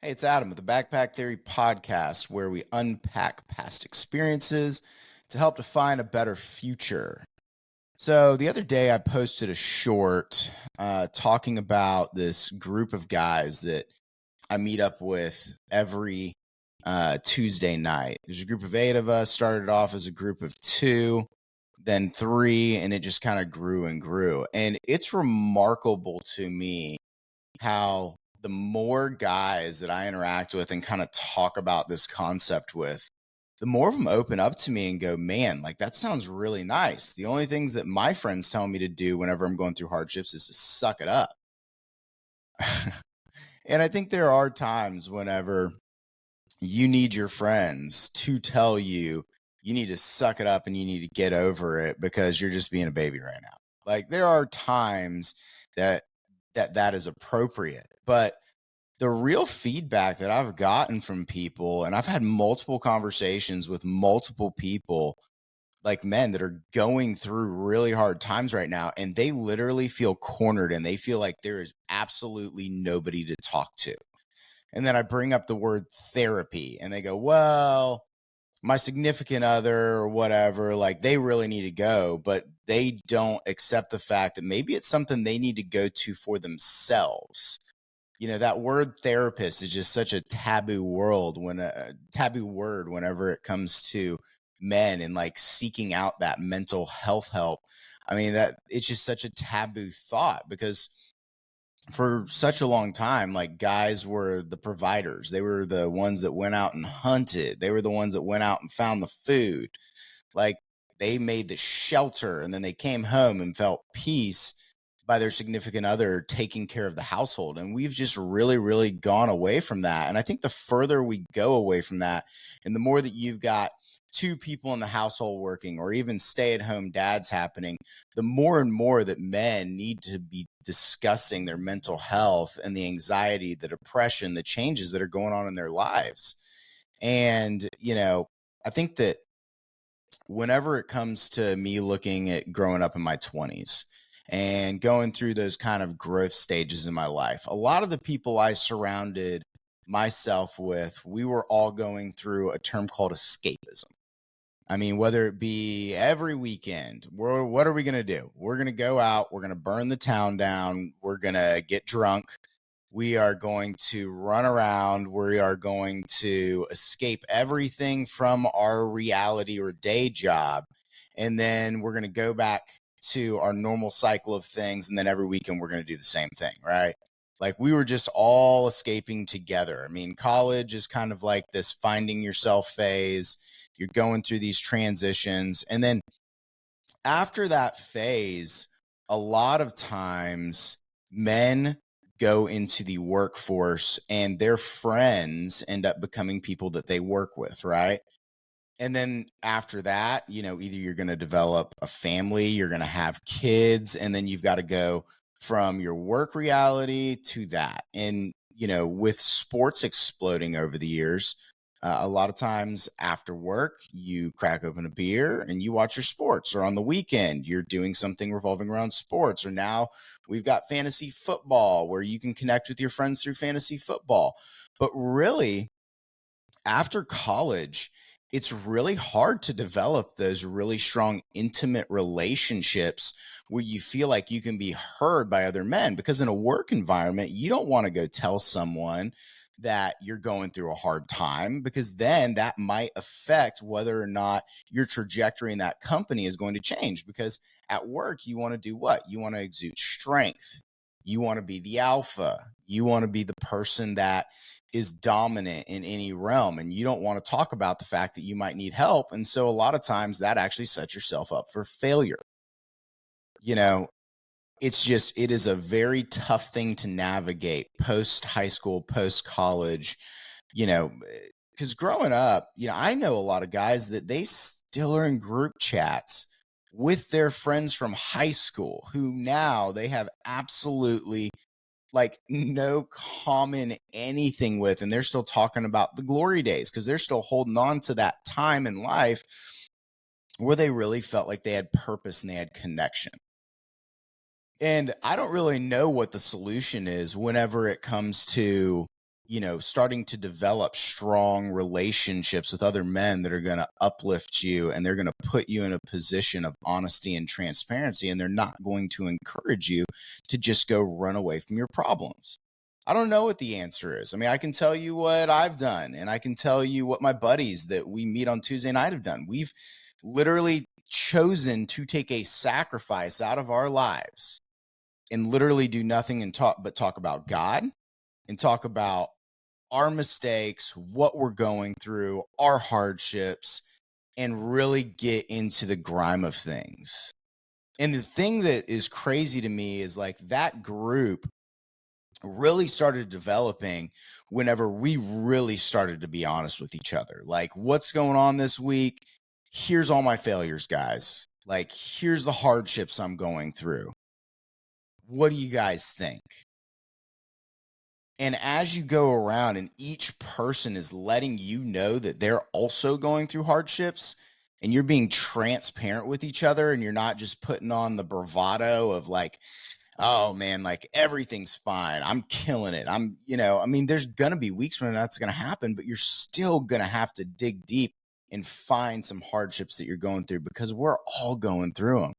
Hey, it's Adam with the Backpack Theory podcast, where we unpack past experiences to help define a better future. So, the other day I posted a short talking about this group of guys that I meet up with every Tuesday night. There's a group of 8 of us, started off as a group of 2, then 3, and it just kind of grew and grew. And it's remarkable to me how the more guys that I interact with and kind of talk about this concept with, the more of them open up to me and go, man, like that sounds really nice. The only things that my friends tell me to do whenever I'm going through hardships is to suck it up. And I think there are times whenever you need your friends to tell you you need to suck it up and you need to get over it because you're just being a baby right now. Like there are times that that is appropriate, but the real feedback that I've gotten from people, and I've had multiple conversations with multiple people, like men that are going through really hard times right now, and they literally feel cornered and they feel like there is absolutely nobody to talk to. And then I bring up the word therapy, and they go, well, my significant other or whatever, like they really need to go, but they don't accept the fact that maybe it's something they need to go to for themselves. That word therapist is just such a taboo world when a taboo word whenever it comes to men and like seeking out that mental health help. I mean, that it's just such a taboo thought because for such a long time, like guys were the providers. They were the ones that went out and hunted. They were the ones that went out and found the food. Like they made the shelter and then they came home and felt peace by their significant other taking care of the household. And we've just really, really gone away from that. And I think the further we go away from that, and the more that you've got two people in the household working or even stay at home dads happening, the more and more that men need to be discussing their mental health and the anxiety, the depression, the changes that are going on in their lives. And, I think that whenever it comes to me looking at growing up in my 20s and going through those kind of growth stages in my life, a lot of the people I surrounded myself with, we were all going through a term called escapism. I mean, whether it be every weekend, what are we going to do? We're going to go out, we're going to burn the town down, we're going to get drunk, we are going to run around. We are going to escape everything from our reality or day job. And then we're going to go back to our normal cycle of things. And then every weekend, we're going to do the same thing, right? Like we were just all escaping together. I mean, college is kind of like this finding yourself phase. You're going through these transitions. And then after that phase, a lot of times men go into the workforce and their friends end up becoming people that they work with, right? And then after that, either you're going to develop a family, you're going to have kids, and then you've got to go from your work reality to that. And, with sports exploding over the years, a lot of times after work, you crack open a beer and you watch your sports, or on the weekend, you're doing something revolving around sports. Or now we've got fantasy football where you can connect with your friends through fantasy football. But really, after college, it's really hard to develop those really strong, intimate relationships where you feel like you can be heard by other men. Because in a work environment, you don't want to go tell someone that you're going through a hard time, because then that might affect whether or not your trajectory in that company is going to change. Because at work, you want to do what? You want to exude strength. You want to be the alpha. You want to be the person that is dominant in any realm, and you don't want to talk about the fact that you might need help. And so a lot of times that actually sets yourself up for failure. You know, it is a very tough thing to navigate post high school, post college, you know, because growing up, I know a lot of guys that they still are in group chats with their friends from high school who now they have absolutely like no common anything with, and they're still talking about the glory days because they're still holding on to that time in life where they really felt like they had purpose and they had connection. And I don't really know what the solution is whenever it comes to starting to develop strong relationships with other men that are going to uplift you, and they're going to put you in a position of honesty and transparency, and they're not going to encourage you to just go run away from your problems. I don't know what the answer is. I mean, I can tell you what I've done, and I can tell you what my buddies that we meet on Tuesday night have done. We've literally chosen to take a sacrifice out of our lives and literally do nothing and talk about God and talk about our mistakes, what we're going through, our hardships, and really get into the grime of things. And the thing that is crazy to me is like that group really started developing whenever we really started to be honest with each other. Like, what's going on this week? Here's all my failures, guys. Like, here's the hardships I'm going through. What do you guys think? And as you go around and each person is letting you know that they're also going through hardships, and you're being transparent with each other, and you're not just putting on the bravado of like, oh man, like everything's fine, I'm killing it, I mean, there's gonna be weeks when that's gonna happen, but you're still gonna have to dig deep and find some hardships that you're going through, because we're all going through them.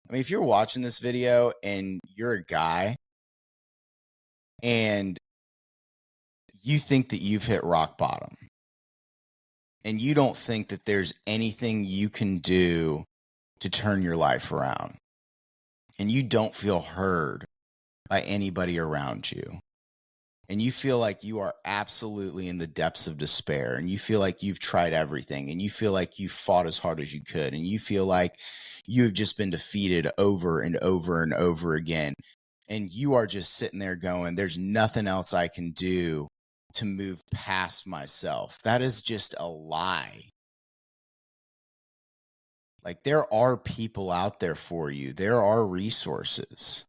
I mean, if you're watching this video and you're a guy and you think that you've hit rock bottom and you don't think that there's anything you can do to turn your life around, and you don't feel heard by anybody around you, and you feel like you are absolutely in the depths of despair, and you feel like you've tried everything, and you feel like you fought as hard as you could, and you feel like you've just been defeated over and over and over again, and you are just sitting there going, there's nothing else I can do to move past myself. That is just a lie. Like, there are people out there for you. There are resources.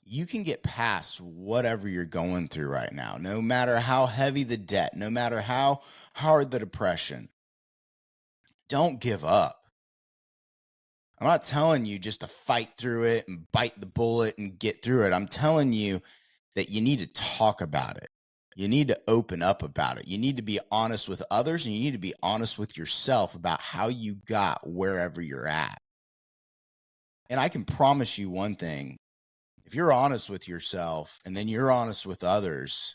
You can get past whatever you're going through right now, no matter how heavy the debt, no matter how hard the depression. Don't give up. I'm not telling you just to fight through it and bite the bullet and get through it. I'm telling you that you need to talk about it. You need to open up about it. You need to be honest with others, and you need to be honest with yourself about how you got wherever you're at. And I can promise you one thing. If you're honest with yourself and then you're honest with others,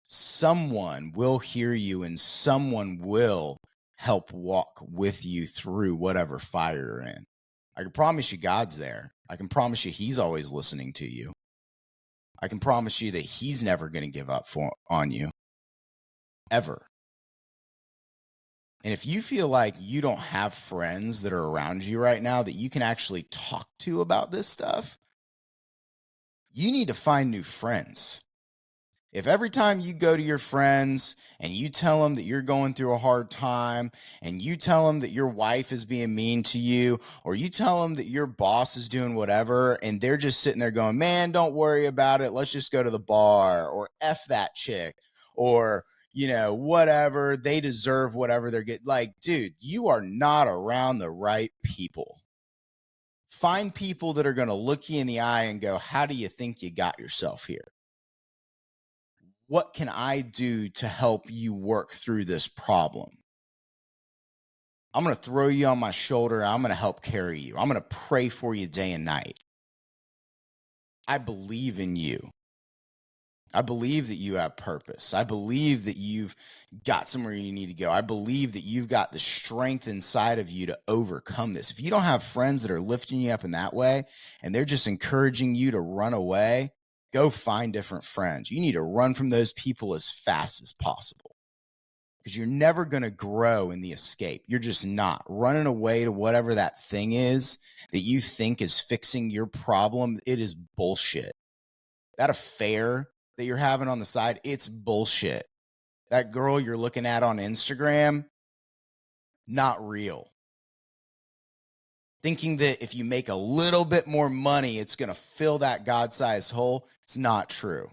someone will hear you and someone will help walk with you through whatever fire you're in. I can promise you God's there. I can promise you he's always listening to you. I can promise you that he's never going to give up on you, ever. And if you feel like you don't have friends that are around you right now that you can actually talk to about this stuff, you need to find new friends. If every time you go to your friends and you tell them that you're going through a hard time, and you tell them that your wife is being mean to you, or you tell them that your boss is doing whatever, and they're just sitting there going, man, don't worry about it, let's just go to the bar, or F that chick, or whatever, they deserve whatever they're getting. Like, dude, you are not around the right people. Find people that are going to look you in the eye and go, how do you think you got yourself here? What can I do to help you work through this problem? I'm going to throw you on my shoulder. I'm going to help carry you. I'm going to pray for you day and night. I believe in you. I believe that you have purpose. I believe that you've got somewhere you need to go. I believe that you've got the strength inside of you to overcome this. If you don't have friends that are lifting you up in that way, and they're just encouraging you to run away, go find different friends. You need to run from those people as fast as possible, because you're never going to grow in the escape. You're just not. Running away to whatever that thing is that you think is fixing your problem, it is bullshit. That affair that you're having on the side, it's bullshit. That girl you're looking at on Instagram, not real. Thinking that if you make a little bit more money, it's going to fill that God-sized hole, it's not true.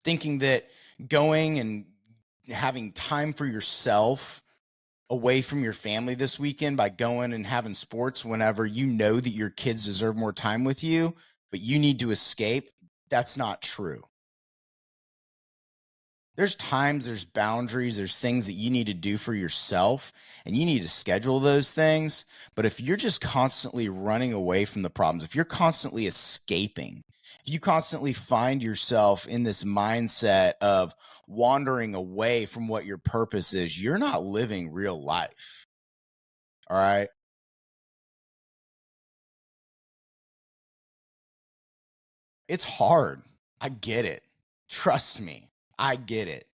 Thinking that going and having time for yourself away from your family this weekend by going and having sports whenever you know that your kids deserve more time with you, but you need to escape, That's not true. There's times, there's boundaries, there's things that you need to do for yourself, and you need to schedule those things. But if you're just constantly running away from the problems, if you're constantly escaping, if you constantly find yourself in this mindset of wandering away from what your purpose is, you're not living real life. All right. It's hard. I get it. Trust me. I get it.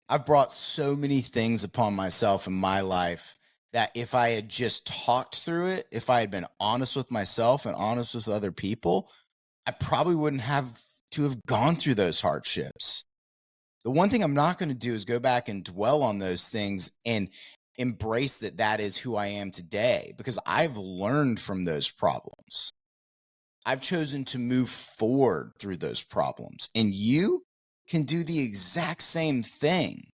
I've brought so many things upon myself in my life that if I had just talked through it, if I had been honest with myself and honest with other people, I probably wouldn't have to have gone through those hardships. The one thing I'm not going to do is go back and dwell on those things and embrace that that is who I am today, because I've learned from those problems. I've chosen to move forward through those problems, and you can do the exact same thing,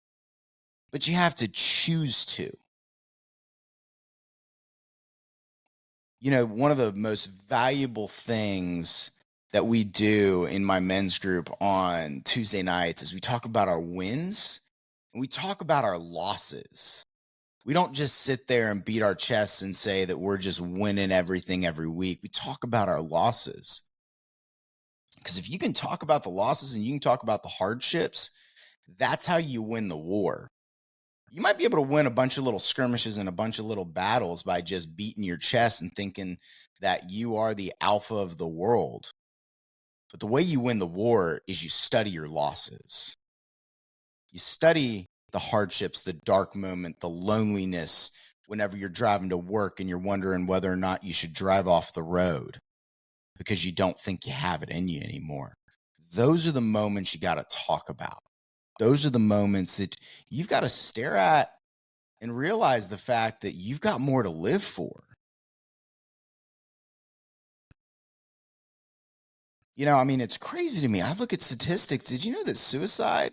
but you have to choose to. One of the most valuable things that we do in my men's group on Tuesday nights is we talk about our wins and we talk about our losses. We don't just sit there and beat our chests and say that we're just winning everything every week. We talk about our losses. Because if you can talk about the losses and you can talk about the hardships, that's how you win the war. You might be able to win a bunch of little skirmishes and a bunch of little battles by just beating your chest and thinking that you are the alpha of the world. But the way you win the war is you study your losses. You study the hardships, the dark moment, the loneliness whenever you're driving to work and you're wondering whether or not you should drive off the road because you don't think you have it in you anymore. Those are the moments you got to talk about. Those are the moments that you've got to stare at and realize the fact that you've got more to live for. It's crazy to me. I look at statistics. Did you know that suicide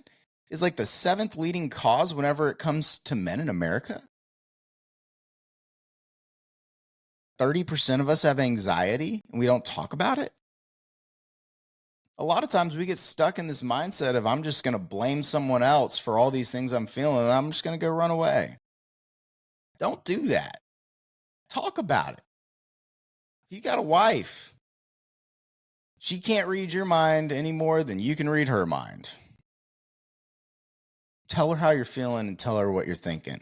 is like the 7th leading cause whenever it comes to men in America? 30% of us have anxiety and we don't talk about it. A lot of times we get stuck in this mindset of I'm just going to blame someone else for all these things I'm feeling and I'm just going to go run away. Don't do that. Talk about it. If you got a wife, she can't read your mind any more than you can read her mind. Tell her how you're feeling and tell her what you're thinking.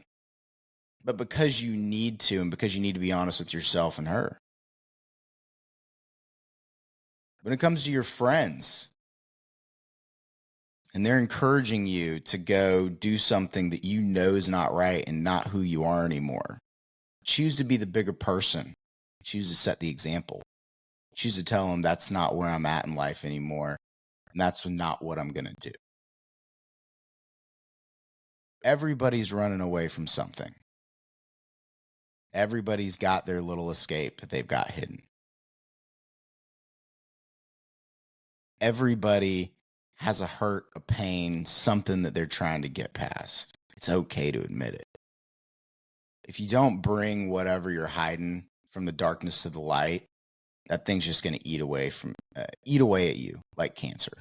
But because you need to, and because you need to be honest with yourself and her. When it comes to your friends, and they're encouraging you to go do something that you know is not right and not who you are anymore, choose to be the bigger person. Choose to set the example. Choose to tell them that's not where I'm at in life anymore. And that's not what I'm going to do. Everybody's running away from something. Everybody's got their little escape that they've got hidden. Everybody has a hurt, a pain, something that they're trying to get past. It's okay to admit it. If you don't bring whatever you're hiding from the darkness to the light, that thing's just going to eat away at you like cancer.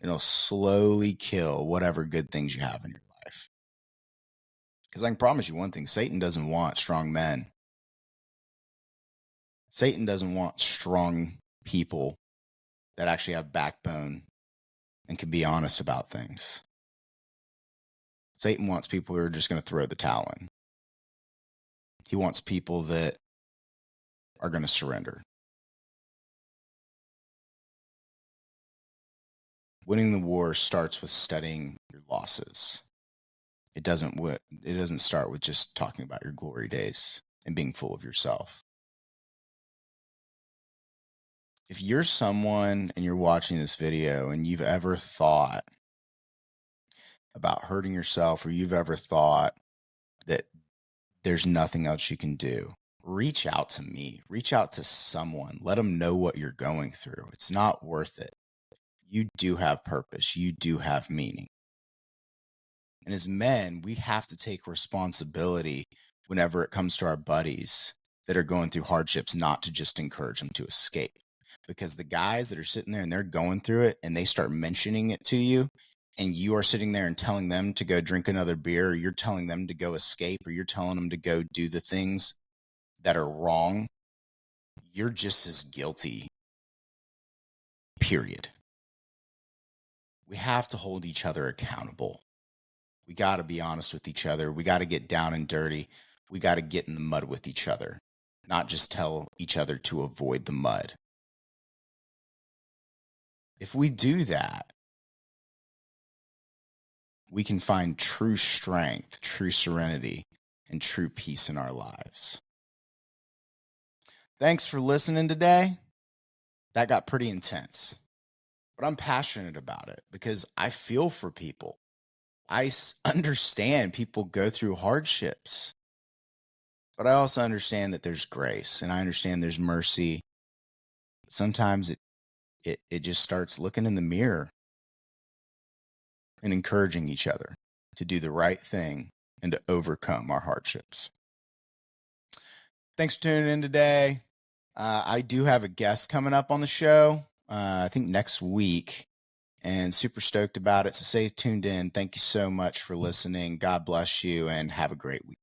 It'll slowly kill whatever good things you have in your life. Because I can promise you one thing, Satan doesn't want strong men. Satan doesn't want strong people that actually have backbone and can be honest about things. Satan wants people who are just going to throw the towel in. He wants people that are going to surrender. Winning the war starts with studying your losses. It doesn't start with just talking about your glory days and being full of yourself. If you're someone and you're watching this video and you've ever thought about hurting yourself, or you've ever thought that there's nothing else you can do, reach out to me. Reach out to someone. Let them know what you're going through. It's not worth it. You do have purpose. You do have meaning. And as men, we have to take responsibility whenever it comes to our buddies that are going through hardships, not to just encourage them to escape, because the guys that are sitting there and they're going through it and they start mentioning it to you, and you are sitting there and telling them to go drink another beer, or you're telling them to go escape, or you're telling them to go do the things that are wrong, you're just as guilty, period. We have to hold each other accountable. We got to be honest with each other. We got to get down and dirty. We got to get in the mud with each other, not just tell each other to avoid the mud. If we do that, we can find true strength, true serenity, and true peace in our lives. Thanks for listening today. That got pretty intense, but I'm passionate about it because I feel for people. I understand people go through hardships, but I also understand that there's grace, and I understand there's mercy. Sometimes it just starts looking in the mirror and encouraging each other to do the right thing and to overcome our hardships. Thanks for tuning in today. I do have a guest coming up on the show, I think next week, and super stoked about it. So stay tuned in. Thank you so much for listening. God bless you and have a great week.